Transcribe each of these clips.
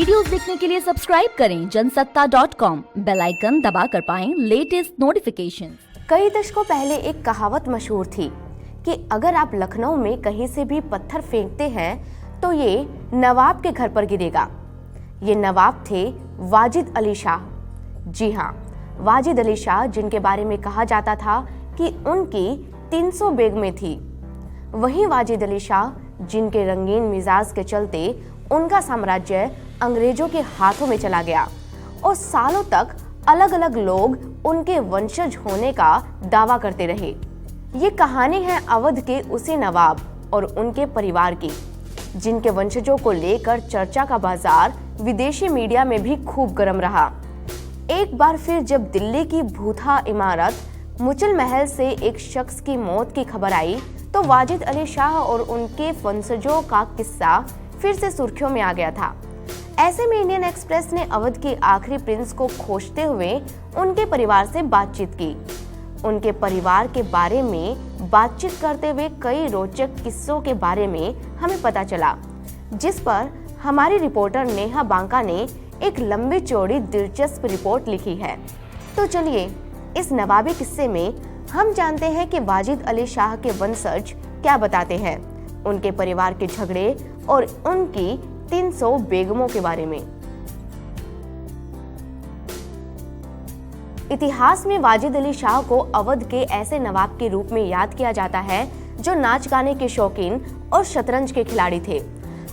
Videos देखने के लिए सब्सक्राइब करें जनसत्ता.com, बेल आइकन दबाकर पाएं लेटेस्ट नोटिफिकेशन। कई दशकों पहले एक कहावत मशहूर थी कि अगर आप लखनऊ में कहीं से भी पत्थर फेंकते हैं तो ये नवाब के घर पर गिरेगा। ये नवाब थे वाजिद अली शाह। जी हाँ, वाजिद अली शाह, जिनके बारे में कहा जाता था कि उनकी 300 बेगमें थी। वही वाजिद अली शाह जिनके रंगीन मिजाज के चलते उनका साम्राज्य अंग्रेजों के हाथों में चला गया और सालों तक अलग अलग लोग उनके वंशज होने का दावा करते रहे। ये कहानी है अवध के उसी नवाब और उनके परिवार की, जिनके वंशजों को लेकर चर्चा का बाजार विदेशी मीडिया में भी खूब गर्म रहा। एक बार फिर जब दिल्ली की भूथा इमारत मुचल महल से एक शख्स की मौत की खबर आई तो वाजिद अली शाह और उनके वंशजों का किस्सा फिर से सुर्खियों में आ गया था। ऐसे में इंडियन एक्सप्रेस ने अवध के आखिरी प्रिंस को खोजते हुए उनके परिवार से बातचीत की। उनके परिवार के बारे में बातचीत करते हुए कई रोचक किस्सों के बारे में हमें पता चला, जिस पर हमारी रिपोर्टर नेहा बांका ने एक लंबी चौड़ी दिलचस्प रिपोर्ट लिखी है। तो चलिए इस नवाबी किस्से में हम जानते हैं कि वाजिद अली शाह के वंशज क्या बताते हैं, उनके परिवार के झगड़े और उनकी 300 बेगमों के बारे में। इतिहास में वाजिद अली शाह को अवध के ऐसे नवाब के रूप में याद किया जाता है जो नाच गाने के शौकीन और शतरंज के खिलाड़ी थे।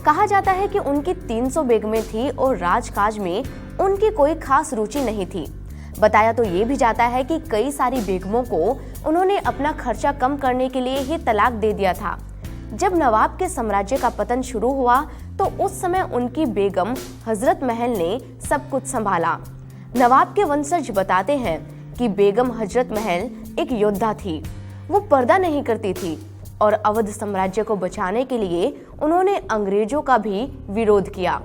कहा जाता है कि उनकी 300 बेगमें थी और राजकाज में उनकी कोई खास रुचि नहीं थी। बताया तो ये भी जाता है कि कई सारी बेगमों को उन्होंने अपना खर्चा कम करने के लिए ही तलाक दे दिया था। जब नवाब के साम्राज्य का पतन शुरू हुआ तो उस समय उनकी बेगम हजरत महल ने सब कुछ संभाला। नवाब के वंशज बताते हैं कि बेगम हजरत महल एक योद्धा थी। वो पर्दा नहीं करती थी और अवध साम्राज्य को बचाने के लिए उन्होंने अंग्रेजों का भी विरोध किया।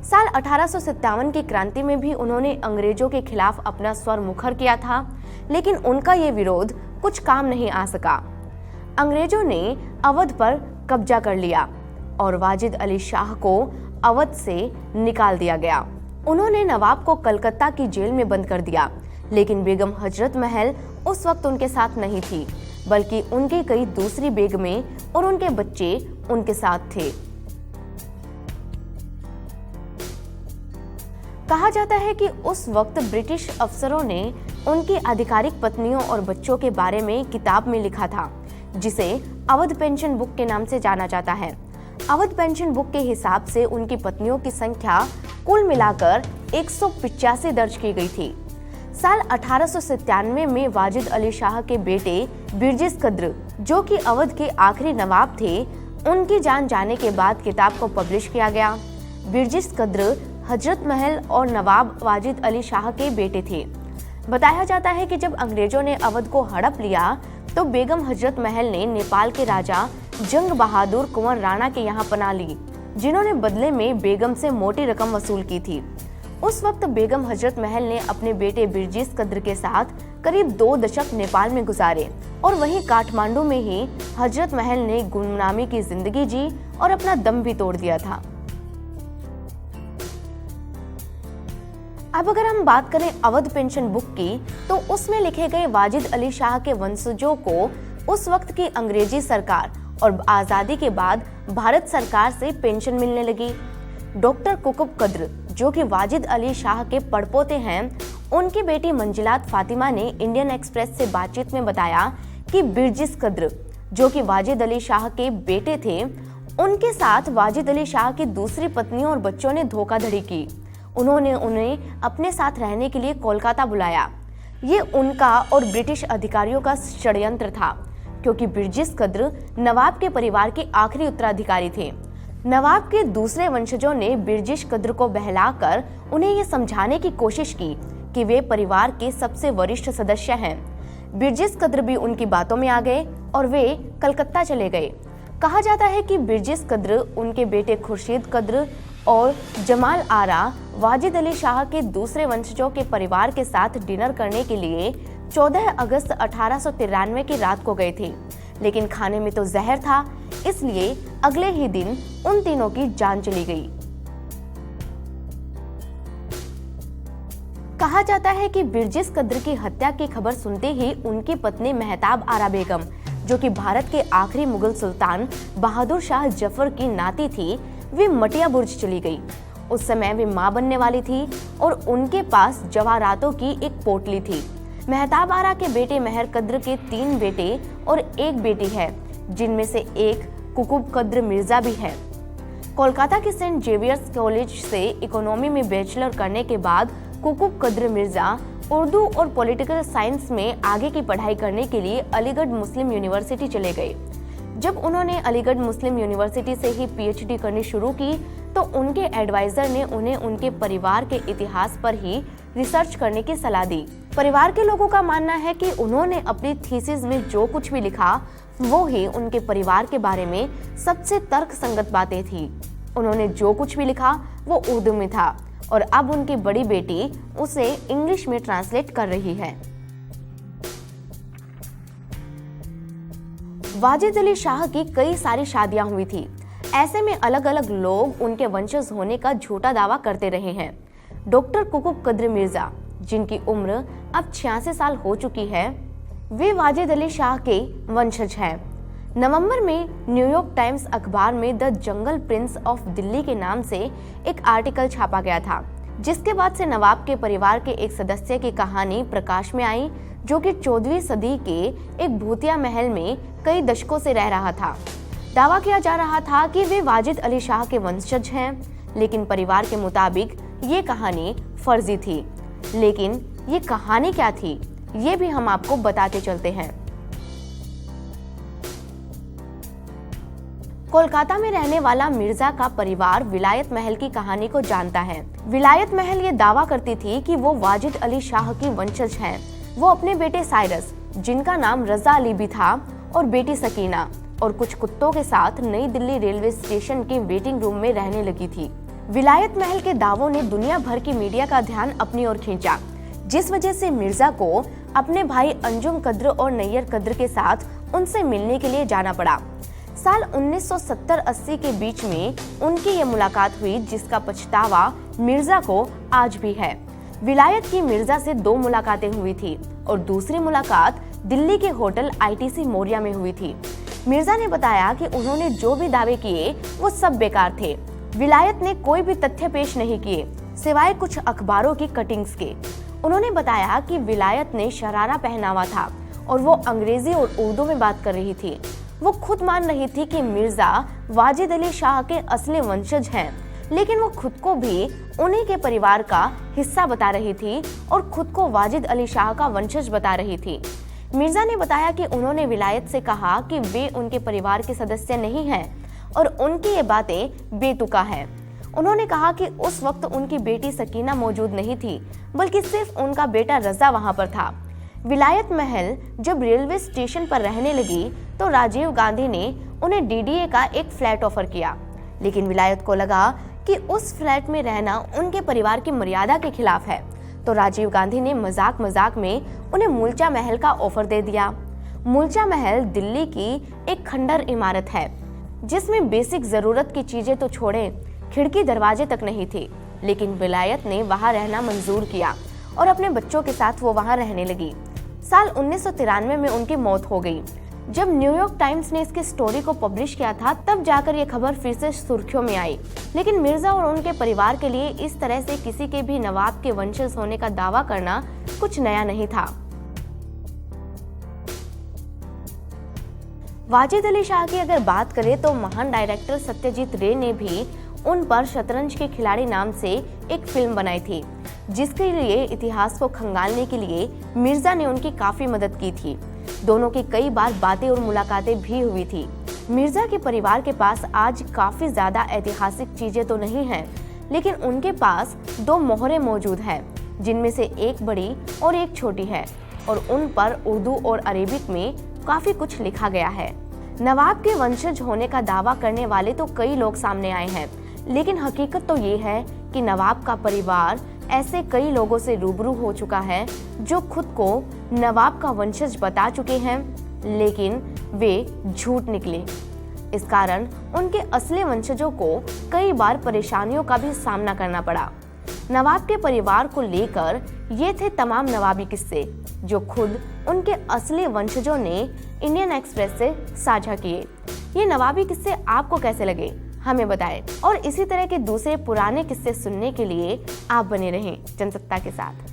साल 1857 की क्रांति में भी उन्होंने अंग्रेजों के खिलाफ अपना स्वर मुखर किया था, लेकिन उनका ये विरोध कुछ काम नहीं आ सका। अंग्रेजों ने अवध पर कब्जा कर लिया और वाजिद अली शाह को अवध से निकाल दिया गया। उन्होंने नवाब को कलकत्ता की जेल में बंद कर दिया, लेकिन बेगम हजरत महल उस वक्त उनके साथ नहीं थी, बल्कि उनके कई दूसरी बेगमें और उनके बच्चे उनके साथ थे। कहा जाता है कि उस वक्त ब्रिटिश अफसरों ने उनकी आधिकारिक पत्नियों और बच्चों के बारे में किताब में लिखा था, जिसे अवध पेंशन बुक के नाम से जाना जाता है। अवध पेंशन बुक के हिसाब से उनकी पत्नियों की संख्या कुल मिलाकर 185 दर्ज की गई थी। साल 1897 में वाजिद अली शाह के बेटे बिरजिस कद्र, जो कि अवध के आखिरी नवाब थे, उनकी जान जाने के बाद किताब को पब्लिश किया गया। बिरजिस कद्र हजरत महल और नवाब वाजिद अली शाह के बेटे थे। बताया जाता है कि जब अंग्रेजों ने अवध को हड़प लिया तो बेगम हजरत महल ने नेपाल के राजा जंग बहादुर कुंवर राणा के यहाँ पनाह ली, जिन्होंने बदले में बेगम से मोटी रकम वसूल की थी। उस वक्त बेगम हजरत महल ने अपने बेटे बिरजिस कद्र के साथ करीब 2 दशक नेपाल में गुजारे और वहीं काठमांडू में ही हजरत महल ने गुमनामी की जिंदगी जी और अपना दम भी तोड़ दिया था। अब अगर हम बात करें अवध पेंशन बुक की, तो उसमें लिखे गए वाजिद अली शाह के वंशजों को उस वक्त की अंग्रेजी सरकार और आजादी के बाद भारत सरकार से पेंशन मिलने लगी। डॉक्टर कुकुब कद्र, जो कि वाजिद अली शाह के पड़पोते हैं, उनकी बेटी मंजिलात फातिमा ने इंडियन एक्सप्रेस से बातचीत में बताया कि बिरजिस कद्र, जो कि वाजिद अली शाह के बेटे थे, उनके साथ वाजिद अली शाह की दूसरी पत्नियों और बच्चों ने धोखाधड़ी की। उन्होंने उन्हें अपने साथ रहने के लिए कोलकाता बुलाया। ये उनका और ब्रिटिश अधिकारियों का षड्यंत्र था, क्योंकि बिरजिस कद्र नवाब के परिवार के आखिरी उत्तराधिकारी थे। नवाब के दूसरे वंशजों ने बिरजिस कद्र को बहलाकर उन्हें ये समझाने की कोशिश की कि वे परिवार के सबसे वरिष्ठ सदस्य हैं। बिरजिस कद्र भी उनकी बातों में आ गए और वे कलकत्ता चले गए। कहा जाता है कि बिरजिस कद्र उनके बेटे खुर्शीद कद्र और जमाल आरा वाजिद अली शाह के दूसरे वंशजों के परिवार के साथ डिनर करने के लिए 14 अगस्त 1893 की रात को गए थे, लेकिन खाने में तो जहर था, इसलिए अगले ही दिन उन तीनों की जान चली गई। कहा जाता है कि बिरजिस कद्र की हत्या की खबर सुनते ही उनकी पत्नी मेहताब आरा बेगम, जो कि भारत के आखिरी मुगल सुल्तान बहादुर शाह जफर की नाती थी, वे मटिया बुर्ज चली गई। उस समय वे मां बनने वाली थी और उनके पास जवाहरातों की एक पोटली थी। मेहताब आरा के बेटे मेहर कद्र के 3 बेटे और 1 बेटी है, जिनमें से एक कुकुब कद्र मिर्जा भी है। कोलकाता के सेंट जेवियर्स कॉलेज से इकोनॉमी में बैचलर करने के बाद कुकुब कद्र मिर्जा उर्दू और पॉलिटिकल साइंस में आगे की पढ़ाई करने के लिए अलीगढ़ मुस्लिम यूनिवर्सिटी चले गए। जब उन्होंने अलीगढ़ मुस्लिम यूनिवर्सिटी से ही पीएचडी करनी शुरू की तो उनके एडवाइजर ने उन्हें उनके परिवार के इतिहास पर ही रिसर्च करने की सलाह दी। परिवार के लोगों का मानना है कि उन्होंने अपनी थीसिस में जो कुछ भी लिखा वो ही उनके परिवार के बारे में सबसे तर्कसंगत बातें थी। उन्होंने जो कुछ भी लिखा वो उर्दू में था और अब उनकी बड़ी बेटी उसे इंग्लिश में ट्रांसलेट कर रही है। वाजिद अली शाह की कई सारी शादियां हुई थी। ऐसे में अलग अलग लोग उनके वंशज होने का झूठा दावा करते रहे हैं। डॉक्टर कुकुब कद्र मिर्जा, जिनकी उम्र अब 86 साल हो चुकी है, वे वाजिद अली शाह के वंशज हैं। नवंबर में न्यूयॉर्क टाइम्स अखबार में the jungle Prince of Delhi के नाम से एक आर्टिकल छापा गया था, जिसके बाद से नवाब के परिवार के एक सदस्य की कहानी प्रकाश में आई, जो कि 14वीं सदी के एक भूतिया महल में कई दशकों से रह रहा था। दावा किया जा रहा था कि वे वाजिद अली शाह के वंशज हैं, लेकिन परिवार के मुताबिक ये कहानी फर्जी थी। लेकिन ये कहानी क्या थी, ये भी हम आपको बताते चलते हैं। कोलकाता में रहने वाला मिर्जा का परिवार विलायत महल की कहानी को जानता है। विलायत महल ये दावा करती थी कि वो वाजिद अली शाह की वंशज हैं। वो अपने बेटे साइरस, जिनका नाम रजा अली भी था, और बेटी सकीना और कुछ कुत्तों के साथ नई दिल्ली रेलवे स्टेशन के वेटिंग रूम में रहने लगी थी। विलायत महल के दावों ने दुनिया भर की मीडिया का ध्यान अपनी ओर खींचा, जिस वजह से मिर्जा को अपने भाई अंजुम कद्र और नैयर कद्र के साथ उनसे मिलने के लिए जाना पड़ा। साल 1970-80 के बीच में उनकी ये मुलाकात हुई, जिसका पछतावा मिर्जा को आज भी है। विलायत की मिर्जा से 2 मुलाकातें हुई थी और दूसरी मुलाकात दिल्ली के होटल ITC मोरिया में हुई थी। मिर्जा ने बताया कि उन्होंने जो भी दावे किए वो सब बेकार थे। विलायत ने कोई भी तथ्य पेश नहीं किए, सिवाय कुछ अखबारों की कटिंग्स के। उन्होंने बताया कि विलायत ने शरारा पहना हुआ था और वो अंग्रेजी और उर्दू में बात कर रही थी। वो खुद मान रही थी कि मिर्जा वाजिद अली शाह के असली वंशज हैं, लेकिन वो खुद को भी उन्हीं के परिवार का हिस्सा बता रही थी और खुद को वाजिद अली शाह का वंशज बता रही थी। मिर्जा ने बताया कि उन्होंने विलायत से कहा कि वे उनके परिवार के सदस्य नहीं हैं और उनकी ये बातें बेतुका है। उन्होंने कहा कि उस वक्त उनकी बेटी सकीना मौजूद नहीं थी, बल्कि सिर्फ उनका बेटा रजा वहां पर था। विलायत महल जब रेलवे स्टेशन पर रहने लगी तो राजीव गांधी ने उन्हें DDA का एक फ्लैट ऑफर किया, लेकिन विलायत को लगा कि उस फ्लैट में रहना उनके परिवार की मर्यादा के खिलाफ है, तो राजीव गांधी ने मजाक में उन्हें मूलचा महल का ऑफर दे दिया। मूलचा महल दिल्ली की एक खंडर इमारत है, जिसमें बेसिक जरूरत की चीजें तो छोड़ें, खिड़की दरवाजे तक नहीं थी, लेकिन विलायत ने वहां रहना मंजूर किया और अपने बच्चों के साथ वो वहां रहने लगी। साल 1993 में उनकी मौत हो गई। जब न्यूयॉर्क टाइम्स ने इसकी स्टोरी को पब्लिश किया था, तब जाकर ये खबर फिर से सुर्खियों में आई। लेकिन मिर्जा और उनके परिवार के लिए इस तरह से किसी के भी नवाब के वंशज होने का दावा करना कुछ नया नहीं था। वाजिद अली शाह की अगर बात करें तो महान डायरेक्टर सत्यजीत रे ने भी उन पर शतरंज के खिलाड़ी नाम से एक फिल्म बनाई थी, जिसके लिए इतिहास को खंगालने के लिए मिर्जा ने उनकी काफी मदद की थी। दोनों की कई बार बातें और मुलाकातें भी हुई थी। मिर्जा के परिवार के पास आज काफी ज्यादा ऐतिहासिक चीजें तो नहीं हैं, लेकिन उनके पास 2 मोहरें मौजूद हैं, जिनमें से एक बड़ी और एक छोटी है, और उन पर उर्दू और अरेबिक में काफी कुछ लिखा गया है। नवाब के वंशज होने का दावा करने वाले तो कई लोग सामने आए हैं, लेकिन हकीकत तो ये है कि नवाब का परिवार ऐसे कई लोगों से रूबरू हो चुका है जो खुद को नवाब का वंशज बता चुके हैं, लेकिन वे झूठ निकले। इस कारण उनके असली वंशजों को कई बार परेशानियों का भी सामना करना पड़ा। नवाब के परिवार को लेकर ये थे तमाम नवाबी किस्से जो खुद उनके असली वंशजों ने इंडियन एक्सप्रेस से साझा किए। ये नवाबी किस्से आपको कैसे लगे हमें बताएं और इसी तरह के दूसरे पुराने किस्से सुनने के लिए आप बने रहें जनसत्ता के साथ।